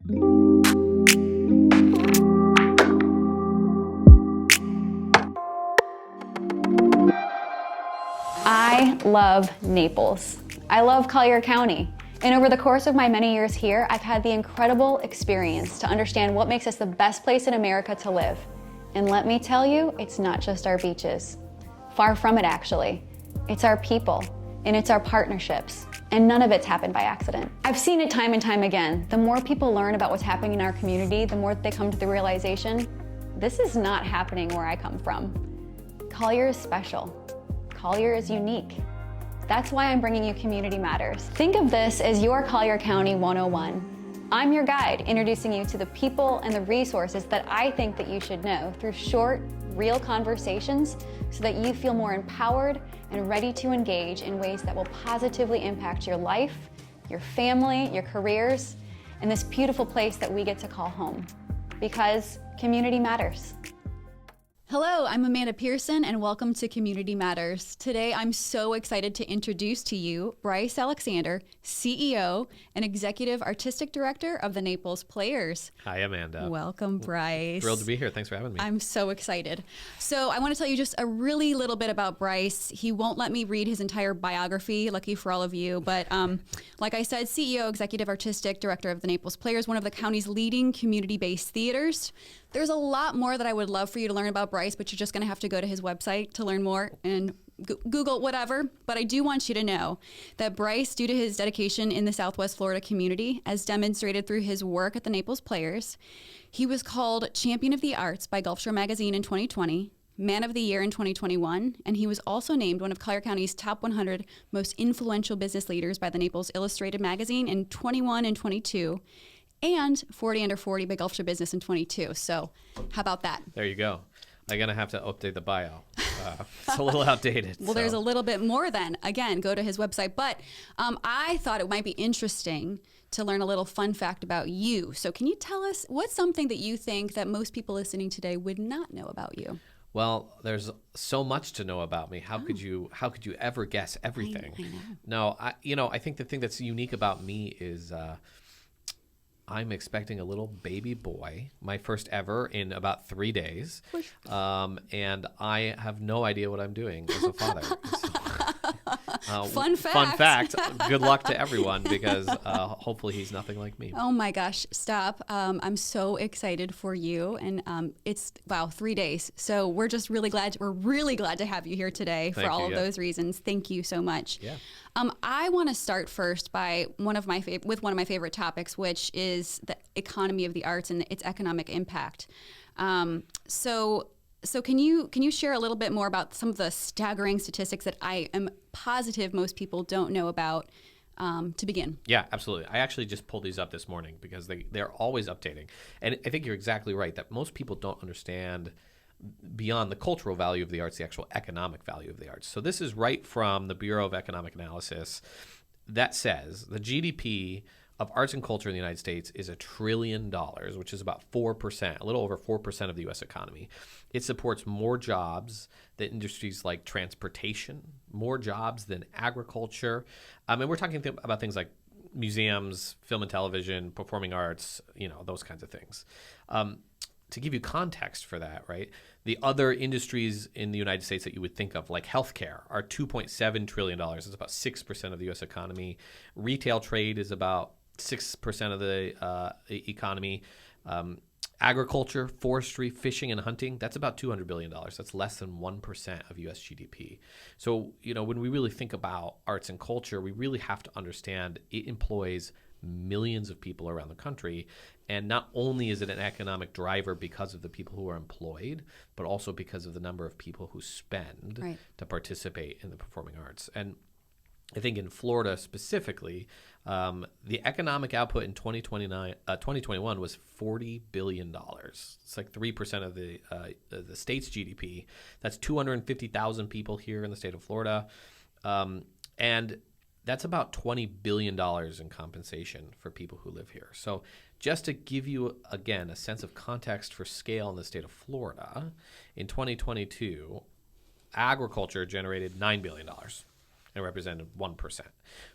I love Naples. I love Collier County. And over the course of my many years here, I've had the incredible experience to understand what makes us the best place in America to live. And let me tell you, it's not just our beaches. Far from it, actually. It's our people, and it's our partnerships. And none of it's happened by accident. I've seen it time and time again. The more people learn about what's happening in our community, the more they come to the realization, this is not happening where I come from. Collier is special. Collier is unique. That's why I'm bringing you Community Matters. Think of this as your Collier County 101. I'm your guide, introducing you to the people and the resources that I think that you should know through short, real conversations so that you feel more empowered and ready to engage in ways that will positively impact your life, your family, your careers, and this beautiful place that we get to call home. Because community matters. Hello, I'm Amanda Pearson, and welcome to Community Matters. Today, I'm so excited to introduce to you Bryce Alexander, CEO and Executive Artistic Director of the Naples Players. Hi, Amanda. Welcome, Bryce. Thrilled to be here. Thanks for having me. I'm so excited. So I want to tell you just a really little bit about Bryce. He won't let me read his entire biography, lucky for all of you. But like I said, CEO, Executive Artistic Director of the Naples Players, one of the county's leading community-based theaters. There's a lot more that I would love for you to learn about Bryce, but you're just going to have to go to his website to learn more and Google whatever. But I do want you to know that Bryce, due to his dedication in the Southwest Florida community, as demonstrated through his work at the Naples Players, he was called Champion of the Arts by Gulf Shore Magazine in 2020, Man of the Year in 2021, and he was also named one of Collier County's top 100 most influential business leaders by the Naples Illustrated magazine in 21 and 22. And 40 Under 40 by Gulf Shore Business in 22. So how about that? There you go. I'm going to have to update the bio. It's a little outdated. Well, there's a little bit more then. Again, go to his website. But I thought it might be interesting to learn a little fun fact about you. So can you tell us what's something that you think that most people listening today would not know about you? Well, there's so much to know about me. How could you ever guess everything? I know. No, I think the thing that's unique about me is I'm expecting a little baby boy, my first ever, in about 3 days. And I have no idea what I'm doing as a father. Fun fact. Fun fact. Good luck to everyone because hopefully he's nothing like me. Oh my gosh, stop. I'm so excited for you. And it's, 3 days. So we're just really glad to have you here today for all of those reasons. Thank you so much. Yeah. I want to start first by one of my favorite topics, which is the economy of the arts and its economic impact. So can you share a little bit more about some of the staggering statistics that I am positive most people don't know about to begin? Yeah, absolutely. I actually just pulled these up this morning because they're always updating. And I think you're exactly right that most people don't understand beyond the cultural value of the arts, the actual economic value of the arts. So this is right from the Bureau of Economic Analysis that says the GDP of arts and culture in the United States is $1 trillion, which is about 4%, a little over 4% of the U.S. economy. It supports more jobs than industries like transportation, more jobs than agriculture. And we're talking about things like museums, film and television, performing arts, those kinds of things. To give you context for that, right, the other industries in the United States that you would think of, like healthcare, are $2.7 trillion. It's about 6% of the U.S. economy. Retail trade is about 6% of the economy. Agriculture, forestry, fishing, and hunting, that's about $200 billion. That's less than 1% of U.S. GDP. So, when we really think about arts and culture, we really have to understand it employs millions of people around the country. And not only is it an economic driver because of the people who are employed, but also because of the number of people who spend to participate in the performing arts. And I think in Florida specifically, the economic output in 2021 was $40 billion. It's like 3% of the state's GDP. That's 250,000 people here in the state of Florida. And that's about $20 billion in compensation for people who live here. So just to give you, again, a sense of context for scale in the state of Florida, in 2022, agriculture generated $9 billion. and represented 1%.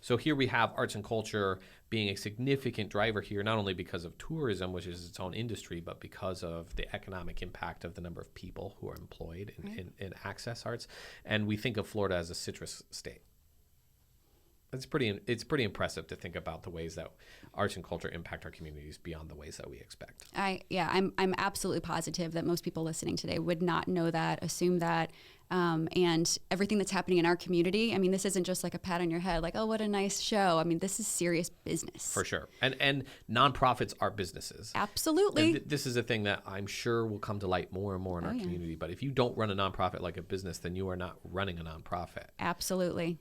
So here we have arts and culture being a significant driver here, not only because of tourism, which is its own industry, but because of the economic impact of the number of people who are employed in access arts. And we think of Florida as a citrus state. It's pretty impressive to think about the ways that arts and culture impact our communities beyond the ways that we expect. I'm absolutely positive that most people listening today would not know that, assume that, and everything that's happening in our community. I mean, this isn't just like a pat on your head, like, oh, what a nice show. I mean, this is serious business. For sure. And nonprofits are businesses. Absolutely. And this is a thing that I'm sure will come to light more and more in our community. But if you don't run a nonprofit like a business, then you are not running a nonprofit. Absolutely.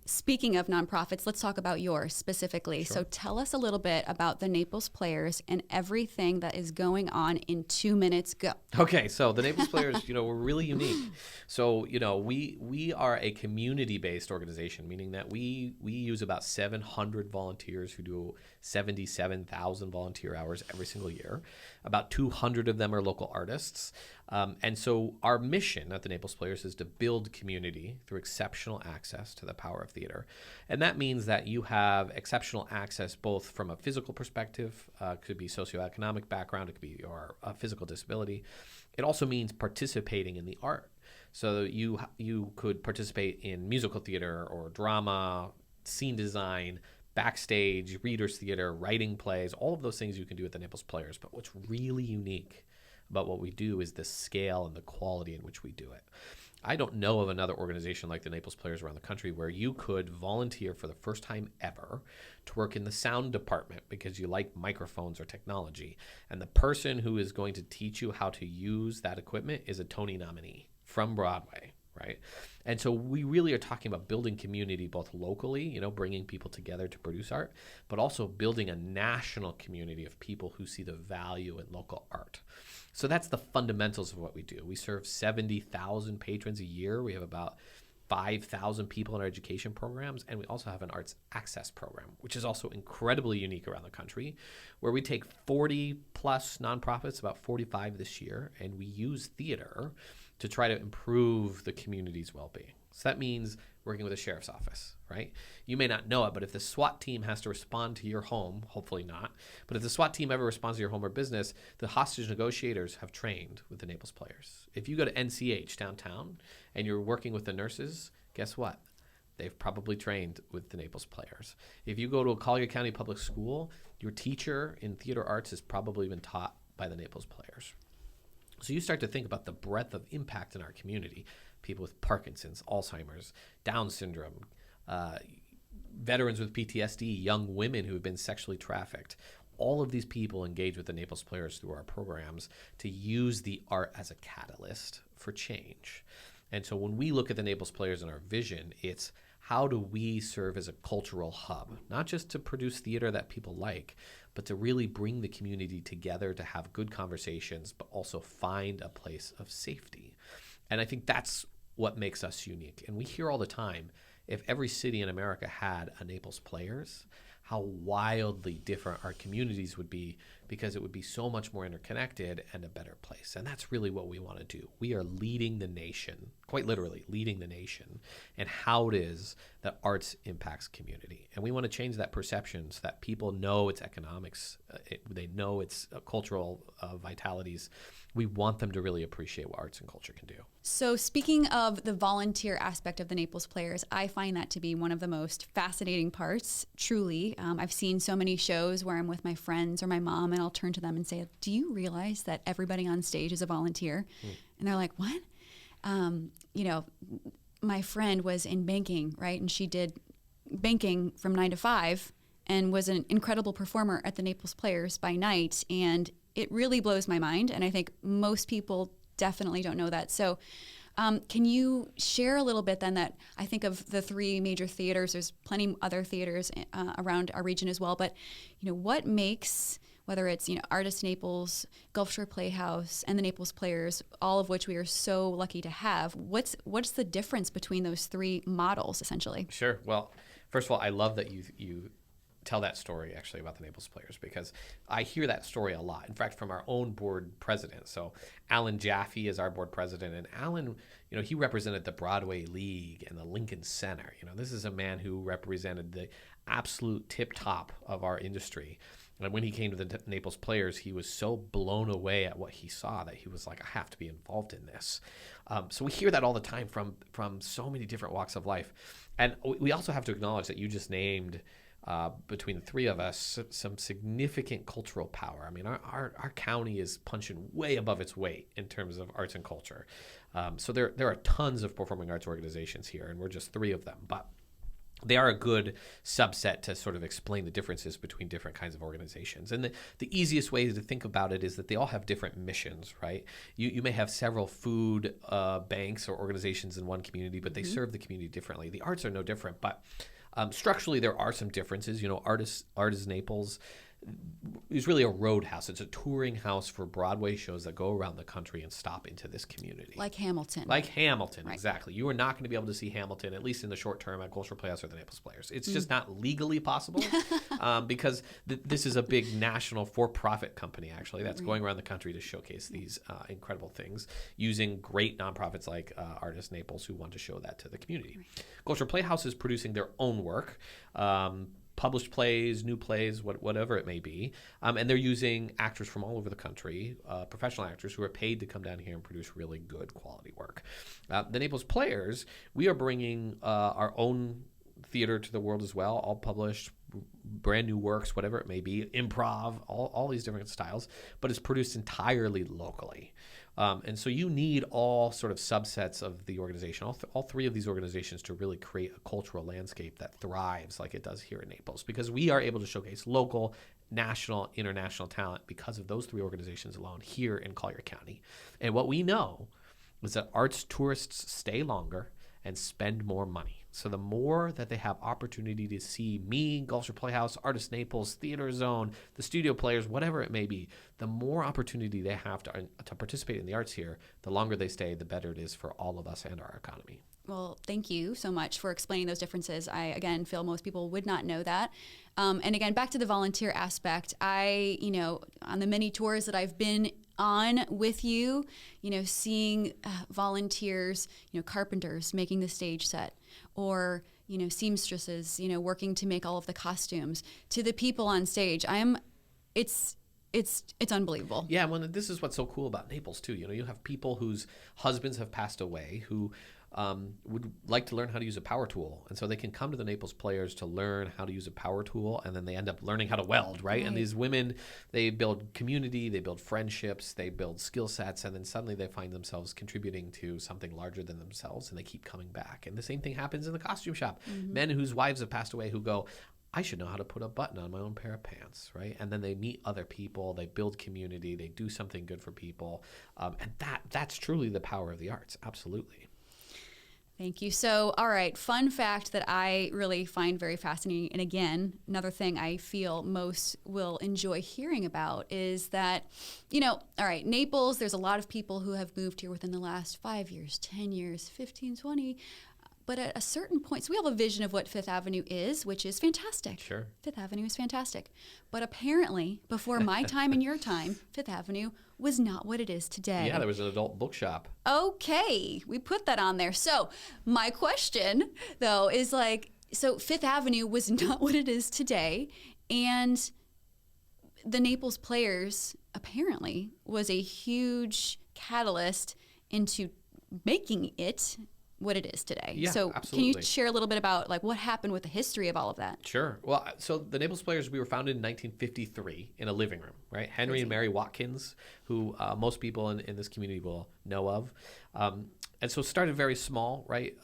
Speaking of nonprofits, let's talk about yours specifically. Sure. So tell us a little bit about the Naples Players and everything that is going on in 2 minutes. Go. Okay, so the Naples Players, we're really unique. So, we are a community-based organization, meaning that we use about 700 volunteers who do 77,000 volunteer hours every single year. About 200 of them are local artists. And so our mission at the Naples Players is to build community through exceptional access to the power of theater. And that means that you have exceptional access both from a physical perspective, could be socioeconomic background, it could be your physical disability. It also means participating in the art. So you could participate in musical theater or drama, scene design, backstage, readers theater, writing plays, all of those things you can do at the Naples Players. But what's really unique about what we do is the scale and the quality in which we do it. I don't know of another organization like the Naples Players around the country where you could volunteer for the first time ever to work in the sound department because you like microphones or technology. And the person who is going to teach you how to use that equipment is a Tony nominee from Broadway, right? And so we really are talking about building community both locally, bringing people together to produce art, but also building a national community of people who see the value in local art. So that's the fundamentals of what we do. We serve 70,000 patrons a year. We have about 5,000 people in our education programs, and we also have an arts access program, which is also incredibly unique around the country, where we take 40 plus nonprofits, about 45 this year, and we use theater to try to improve the community's well-being. So that means working with the sheriff's office, right? You may not know it, but if the SWAT team has to respond to your home, hopefully not, but if the SWAT team ever responds to your home or business, the hostage negotiators have trained with the Naples Players. If you go to NCH downtown and you're working with the nurses, guess what? They've probably trained with the Naples Players. If you go to a Collier County public school, your teacher in theater arts has probably been taught by the Naples Players. So you start to think about the breadth of impact in our community. People with Parkinson's, Alzheimer's, Down syndrome, veterans with PTSD, young women who have been sexually trafficked. All of these people engage with the Naples Players through our programs to use the art as a catalyst for change. And so when we look at the Naples Players and our vision, it's how do we serve as a cultural hub, not just to produce theater that people like, but to really bring the community together to have good conversations, but also find a place of safety. And I think that's what makes us unique. And we hear all the time, if every city in America had a Naples Players, how wildly different our communities would be, because it would be so much more interconnected and a better place. And that's really what we want to do. We are leading the nation, quite literally leading the nation, and how it is that arts impacts community. And we want to change that perception so that people know its economics, they know its cultural vitalities. We want them to really appreciate what arts and culture can do. So speaking of the volunteer aspect of the Naples Players, I find that to be one of the most fascinating parts, truly. I've seen so many shows where I'm with my friends or my mom, and I'll turn to them and say, do you realize that everybody on stage is a volunteer? And they're like, what? My friend was in banking, right? And she did banking from 9 to 5 and was an incredible performer at the Naples Players by night. And it really blows my mind. And I think most people definitely don't know that. So can you share a little bit then, that I think of the 3 major theaters, there's plenty other theaters around our region as well, but what makes, whether it's Artist Naples, Gulf Shore Playhouse, and the Naples Players, all of which we are so lucky to have, what's the difference between those 3 models essentially? Sure. Well, first of all, I love that you tell that story actually about the Naples Players, because I hear that story a lot. In fact, from our own board president. So Alan Jaffe is our board president, and Alan, he represented the Broadway League and the Lincoln Center. This is a man who represented the absolute tip top of our industry. And when he came to the Naples Players, he was so blown away at what he saw that he was like, I have to be involved in this. So we hear that all the time from so many different walks of life. And we also have to acknowledge that you just named, between the three of us, some significant cultural power. I mean, our county is punching way above its weight in terms of arts and culture. So there are tons of performing arts organizations here, and we're just three of them. But they are a good subset to sort of explain the differences between different kinds of organizations. And the easiest way to think about it is that they all have different missions, right? You may have several food banks or organizations in one community, but they serve the community differently. The arts are no different, but structurally there are some differences. Artists Naples is really a roadhouse. It's a touring house for Broadway shows that go around the country and stop into this community. Like Hamilton. Like Hamilton, right. Exactly. You are not going to be able to see Hamilton, at least in the short term, at Cultural Playhouse or the Naples Players. It's just not legally possible because this is a big national for-profit company, actually, that's going around the country to showcase these incredible things using great nonprofits like Artists Naples who want to show that to the community. Right. Cultural Playhouse is producing their own work. Published plays, new plays, whatever it may be. And they're using actors from all over the country, professional actors who are paid to come down here and produce really good quality work. The Naples Players, we are bringing our own theater to the world as well, all published, brand new works, whatever it may be, improv, all these different styles, but it's produced entirely locally. And so you need all sort of subsets of the organization, all three of these organizations to really create a cultural landscape that thrives like it does here in Naples, because we are able to showcase local, national, international talent because of those three organizations alone here in Collier County. And what we know is that arts tourists stay longer and spend more money. So the more that they have opportunity to see me, Cultural Playhouse, Artists Naples, Theater Zone, the Studio Players, whatever it may be, the more opportunity they have to participate in the arts here, the longer they stay, the better it is for all of us and our economy. Well, thank you so much for explaining those differences. I, again, feel most people would not know that. And again, back to the volunteer aspect, on the many tours that I've been on with you, seeing volunteers, carpenters making the stage set, or, seamstresses, working to make all of the costumes, to the people on stage. It's unbelievable. Yeah, well, this is what's so cool about Naples too. You have people whose husbands have passed away who would like to learn how to use a power tool. And so they can come to the Naples Players to learn how to use a power tool, and then they end up learning how to weld, right? And these women, they build community, they build friendships, they build skill sets, and then suddenly they find themselves contributing to something larger than themselves, and they keep coming back. And the same thing happens in the costume shop. Men whose wives have passed away who go, I should know how to put a button on my own pair of pants, right? And then they meet other people, they build community, they do something good for people. And that's truly the power of the arts, absolutely. Thank you. So, all right, fun fact that I really find very fascinating, and again, another thing I feel most will enjoy hearing about is that, all right, Naples, there's a lot of people who have moved here within the last 5 years, 10 years, 15, 20. But at a certain point, so we have a vision of what Fifth Avenue is, which is fantastic. Sure. Fifth Avenue is fantastic. But apparently, before my time and your time, Fifth Avenue was not what it is today. Yeah, there was an adult bookshop. Okay, we put that on there. So my question, though, is so Fifth Avenue was not what it is today, and the Naples Players apparently was a huge catalyst into making it what it is today. Yeah, so absolutely. Can you share a little bit about what happened with the history of all of that? Sure. Well, so the Naples Players, we were founded in 1953 in a living room, right? Henry Crazy. and Mary Watkins, who most people in this community will know of. And so started very small, right?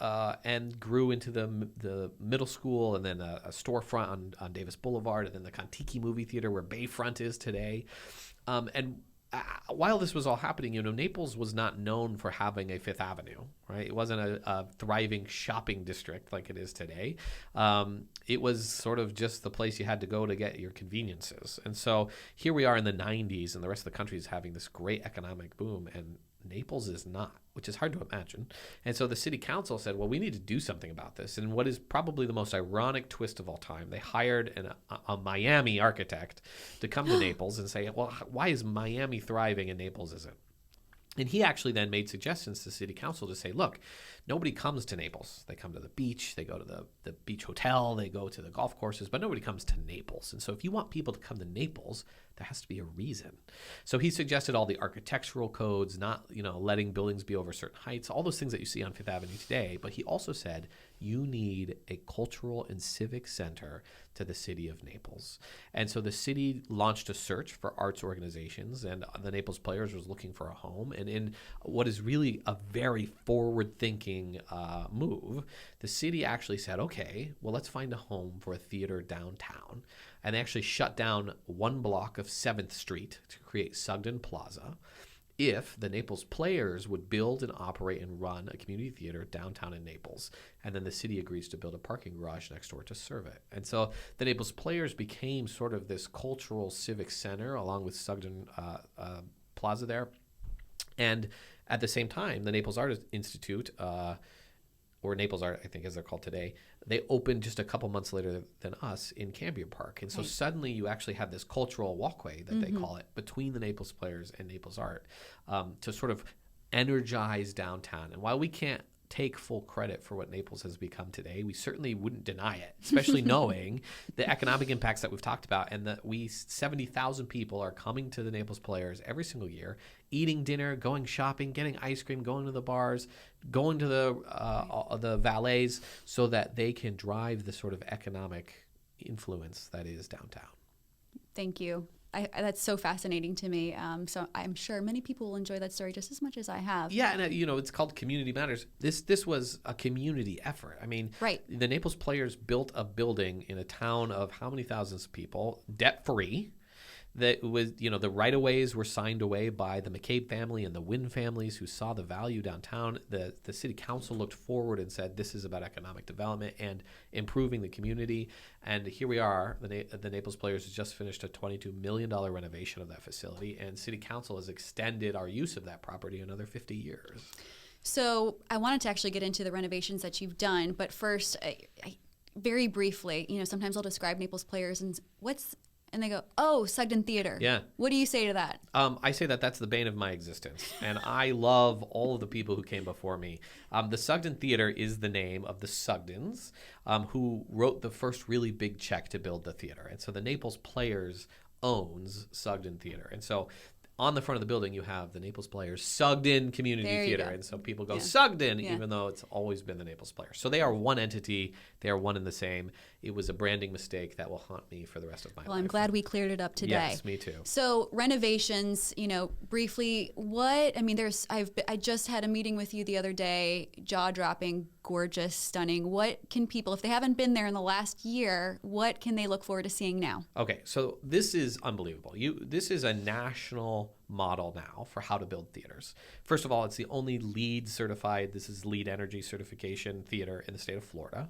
And grew into the middle school, and then a storefront on Davis Boulevard, and then the Kontiki movie theater where Bayfront is today. And while this was all happening, Naples was not known for having a Fifth Avenue, right? It wasn't a thriving shopping district like it is today. It was sort of just the place you had to go to get your conveniences. And so here we are in the 90s, and the rest of the country is having this great economic boom, and Naples is not, which is hard to imagine. And so the city council said, well, we need to do something about this. And what is probably the most ironic twist of all time, they hired a Miami architect to come to Naples and say, well, why is Miami thriving and Naples isn't? And he actually then made suggestions to city council to say, look, nobody comes to Naples. They come to the beach, they go to the beach hotel, they go to the golf courses, but nobody comes to Naples. And so if you want people to come to Naples, there has to be a reason. So he suggested all the architectural codes, not, letting buildings be over certain heights, all those things that you see on Fifth Avenue today. But he also said you need a cultural and civic center to the city of Naples. And so the city launched a search for arts organizations, and the Naples Players was looking for a home. And in what is really a very forward-thinking move, the city actually said, okay, well, let's find a home for a theater downtown. And they actually shut down one block of 7th Street to create Sugden Plaza if the Naples Players would build and operate and run a community theater downtown in Naples. And then the city agrees to build a parking garage next door to serve it. And so the Naples Players became sort of this cultural civic center along with Sugden Plaza there. And at the same time, the Naples Art Institute, or Naples Art, I think as they're called today, they opened just a couple months later than us in Cambria Park. And so suddenly you actually have this cultural walkway that they call it between the Naples Players and Naples Art to sort of energize downtown. And while we can't take full credit for what Naples has become today, we certainly wouldn't deny it, especially knowing the economic impacts that we've talked about, and that 70,000 people are coming to the Naples Players every single year, eating dinner, going shopping, getting ice cream, going to the bars, going to the valets, so that they can drive the sort of economic influence that is downtown. Thank you. That's so fascinating to me. So I'm sure many people will enjoy that story just as much as I have. Yeah, and it's called Community Matters. This was a community effort. I mean, the Naples Players built a building in a town of how many thousands of people, debt-free. That was, the right-of-ways were signed away by the McCabe family and the Wynn families who saw the value downtown. The city council looked forward and said, this is about economic development and improving the community. And here we are. The Naples Players has just finished a $22 million renovation of that facility, and city council has extended our use of that property another 50 years. So I wanted to actually get into the renovations that you've done, but first, I very briefly, sometimes I'll describe Naples Players and they go, oh, Sugden Theater. Yeah. What do you say to that? I say that's the bane of my existence. And I love all of the people who came before me. The Sugden Theater is the name of the Sugdens, who wrote the first really big check to build the theater. And so the Naples Players owns Sugden Theater. And so on the front of the building, you have the Naples Players Sugden Community Theater. And so people go, Sugden, even though it's always been the Naples Players. So they are one entity. They are one and the same. It was a branding mistake that will haunt me for the rest of my life. Well, I'm glad we cleared it up today. Yes, me too. So renovations, briefly, I just had a meeting with you the other day, jaw-dropping, gorgeous, stunning. What can people, if they haven't been there in the last year, what can they look forward to seeing now? Okay, so this is unbelievable. This is a national model now for how to build theaters. First of all, it's the only LEED certified, this is LEED Energy certification theater in the state of Florida.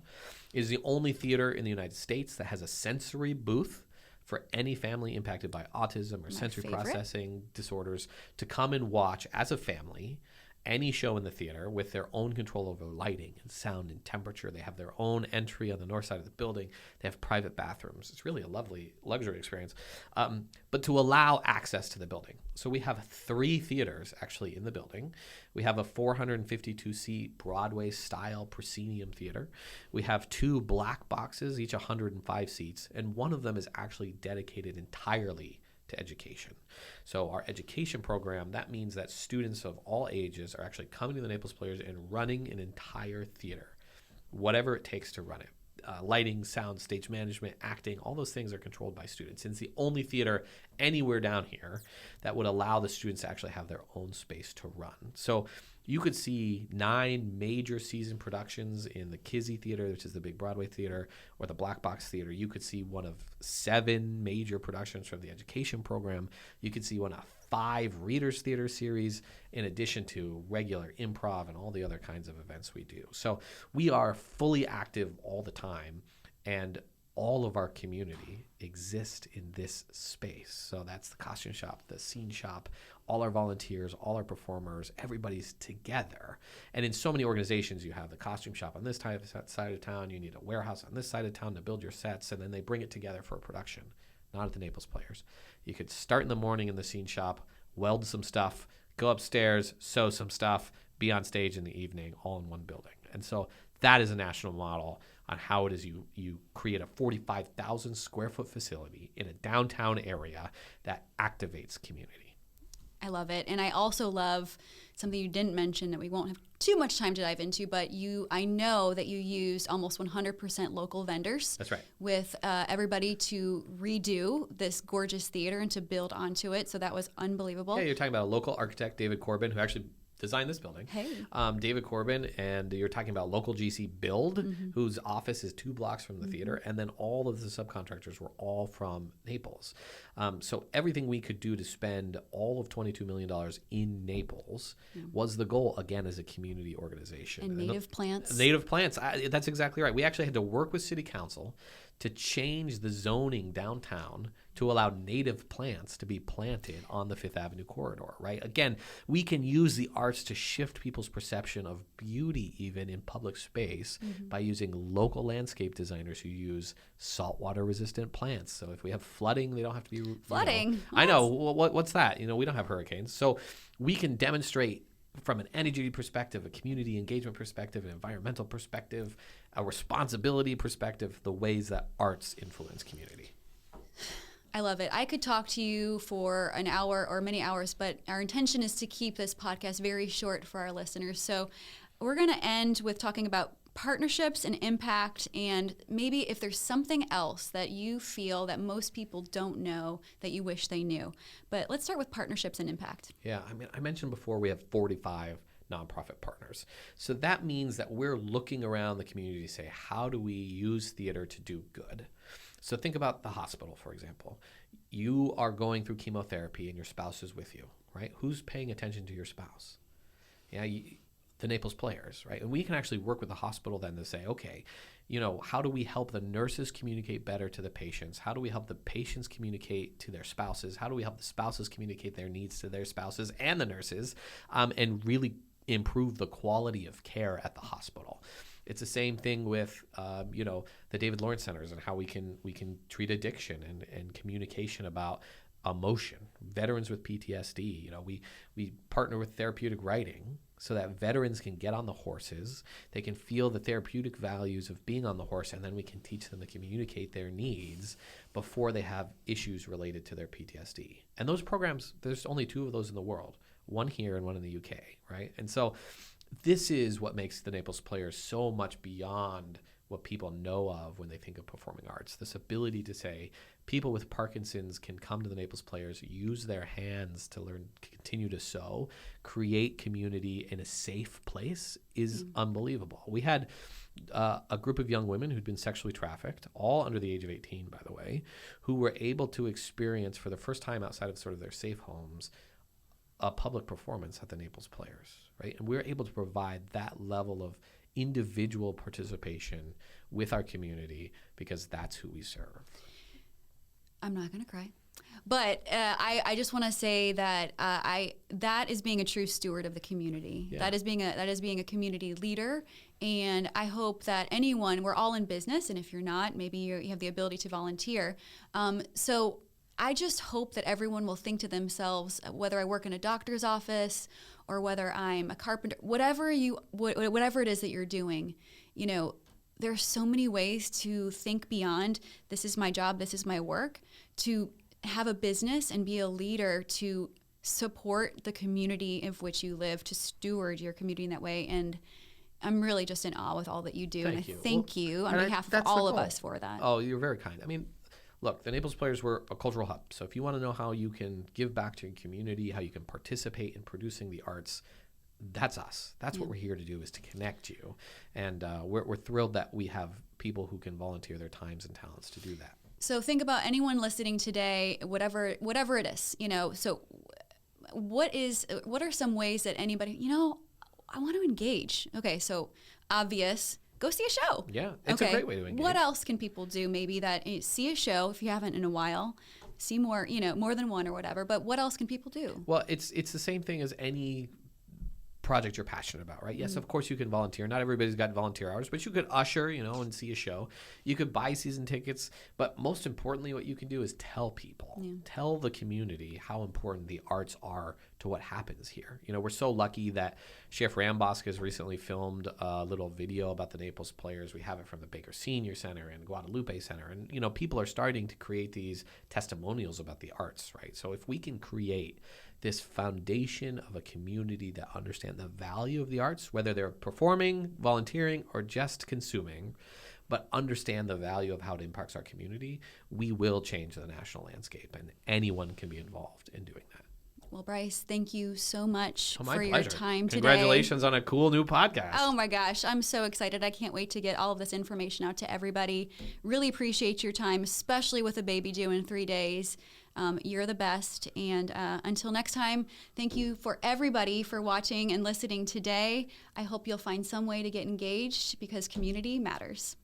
It is the only theater in the United States that has a sensory booth for any family impacted by autism or sensory processing disorders to come and watch as a family any show in the theater with their own control over lighting and sound and temperature. They have their own entry on the north side of the building. They have private bathrooms. It's really a lovely luxury experience. But to allow access to the building. So we have 3 theaters actually in the building. We have a 452-seat Broadway-style proscenium theater. We have 2 black boxes, each 105 seats, and one of them is actually dedicated entirely to education. So our education program, that means that students of all ages are actually coming to the Naples Players and running an entire theater, whatever it takes to run it. Lighting, sound, stage management, acting, all those things are controlled by students. And it's the only theater anywhere down here that would allow the students to actually have their own space to run. So you could see 9 major season productions in the Kizzy Theater, which is the big Broadway theater, or the Black Box Theater. You could see one of 7 major productions from the education program. You could see one of 5 Readers Theater series, in addition to regular improv and all the other kinds of events we do. So we are fully active all the time. And all of our community exist in this space. So that's the costume shop, the scene shop, all our volunteers, all our performers, everybody's together. And in so many organizations, you have the costume shop on this side of town, you need a warehouse on this side of town to build your sets, and then they bring it together for a production. Not at the Naples Players. You could start in the morning in the scene shop, weld some stuff, go upstairs, sew some stuff, be on stage in the evening, all in one building. And so that is a national model on how it is you create a 45,000 square foot facility in a downtown area that activates community. I love it. And I also love something you didn't mention that we won't have too much time to dive into, but I know that you used almost 100% local vendors. That's right. With everybody to redo this gorgeous theater and to build onto it. So that was unbelievable. Yeah, you're talking about a local architect, David Corbin, who actually designed this building. Hey. David Corbin, and you're talking about local GC Build, whose office is 2 blocks from the theater, and then all of the subcontractors were all from Naples. So everything we could do to spend all of $22 million in Naples was the goal, again, as a community organization. And native plants. Native plants. That's exactly right. We actually had to work with City Council to change the zoning downtown to allow native plants to be planted on the Fifth Avenue corridor, right? Again, we can use the arts to shift people's perception of beauty even in public space by using local landscape designers who use saltwater resistant plants. So if we have flooding, they don't have to be... Flooding? I know. What's that? We don't have hurricanes. So we can demonstrate from an energy perspective, a community engagement perspective, an environmental perspective, a responsibility perspective, the ways that arts influence community. I love it. I could talk to you for an hour or many hours, but our intention is to keep this podcast very short for our listeners. So we're going to end with talking about partnerships and impact, and maybe if there's something else that you feel that most people don't know that you wish they knew. But let's start with partnerships and impact. Yeah, I mentioned before we have 45 nonprofit partners. So that means that we're looking around the community to say, how do we use theater to do good? So think about the hospital, for example. You are going through chemotherapy and your spouse is with you, right? Who's paying attention to your spouse? Yeah, the Naples Players, right? And we can actually work with the hospital then to say, okay, how do we help the nurses communicate better to the patients? How do we help the patients communicate to their spouses? How do we help the spouses communicate their needs to their spouses and the nurses, and really improve the quality of care at the hospital? It's the same thing with, the David Lawrence Centers and how we can treat addiction and communication about emotion. Veterans with PTSD, we partner with therapeutic writing so that veterans can get on the horses. They can feel the therapeutic values of being on the horse, and then we can teach them to communicate their needs before they have issues related to their PTSD. And those programs, there's only 2 of those in the world, one here and one in the UK, right? And so this is what makes the Naples Players so much beyond what people know of when they think of performing arts. This ability to say people with Parkinson's can come to the Naples Players, use their hands to learn, continue to sew, create community in a safe place is unbelievable. We had a group of young women who'd been sexually trafficked, all under the age of 18, by the way, who were able to experience for the first time outside of sort of their safe homes a public performance at the Naples Players, right? And we're able to provide that level of individual participation with our community because that's who we serve. I'm not going to cry. But I just want to say that that is being a true steward of the community. Yeah. That is being a community leader. And I hope that we're all in business, and if you're not, maybe you have the ability to volunteer. So I just hope that everyone will think to themselves, whether I work in a doctor's office or whether I'm a carpenter, whatever it is that you're doing, there are so many ways to think beyond, this is my job, this is my work, to have a business and be a leader to support the community of which you live, to steward your community in that way. And I'm really just in awe with all that you do. Thank you on behalf of all of us for that. Oh, you're very kind. Look, the Naples Players were a cultural hub. So if you want to know how you can give back to your community, how you can participate in producing the arts, that's us. That's what we're here to do, is to connect you. And we're thrilled that we have people who can volunteer their times and talents to do that. So think about anyone listening today, whatever it is, so what are some ways that anybody, I want to engage. Okay, so obvious, go see a show. Yeah, it's a great way to engage. What else can people do maybe see a show if you haven't in a while? See more, more than one or whatever. But what else can people do? Well, it's the same thing as any project you're passionate about, right? Yes, of course you can volunteer. Not everybody's got volunteer hours, but you could usher, and see a show. You could buy season tickets, but most importantly, what you can do is tell people, tell the community how important the arts are to what happens here. We're so lucky that Chef Rambosk has recently filmed a little video about the Naples Players. We have it from the Baker Senior Center and Guadalupe Center, and people are starting to create these testimonials about the arts, right? So if we can create this foundation of a community that understand the value of the arts, whether they're performing, volunteering, or just consuming, but understand the value of how it impacts our community, we will change the national landscape, and anyone can be involved in doing that. Well, Bryce, thank you so much my for your pleasure. time today. Congratulations on a cool new podcast. Oh my gosh, I'm so excited. I can't wait to get all of this information out to everybody. Really appreciate your time, especially with a baby due in 3 days. You're the best. And until next time, thank you for everybody for watching and listening today. I hope you'll find some way to get engaged because community matters.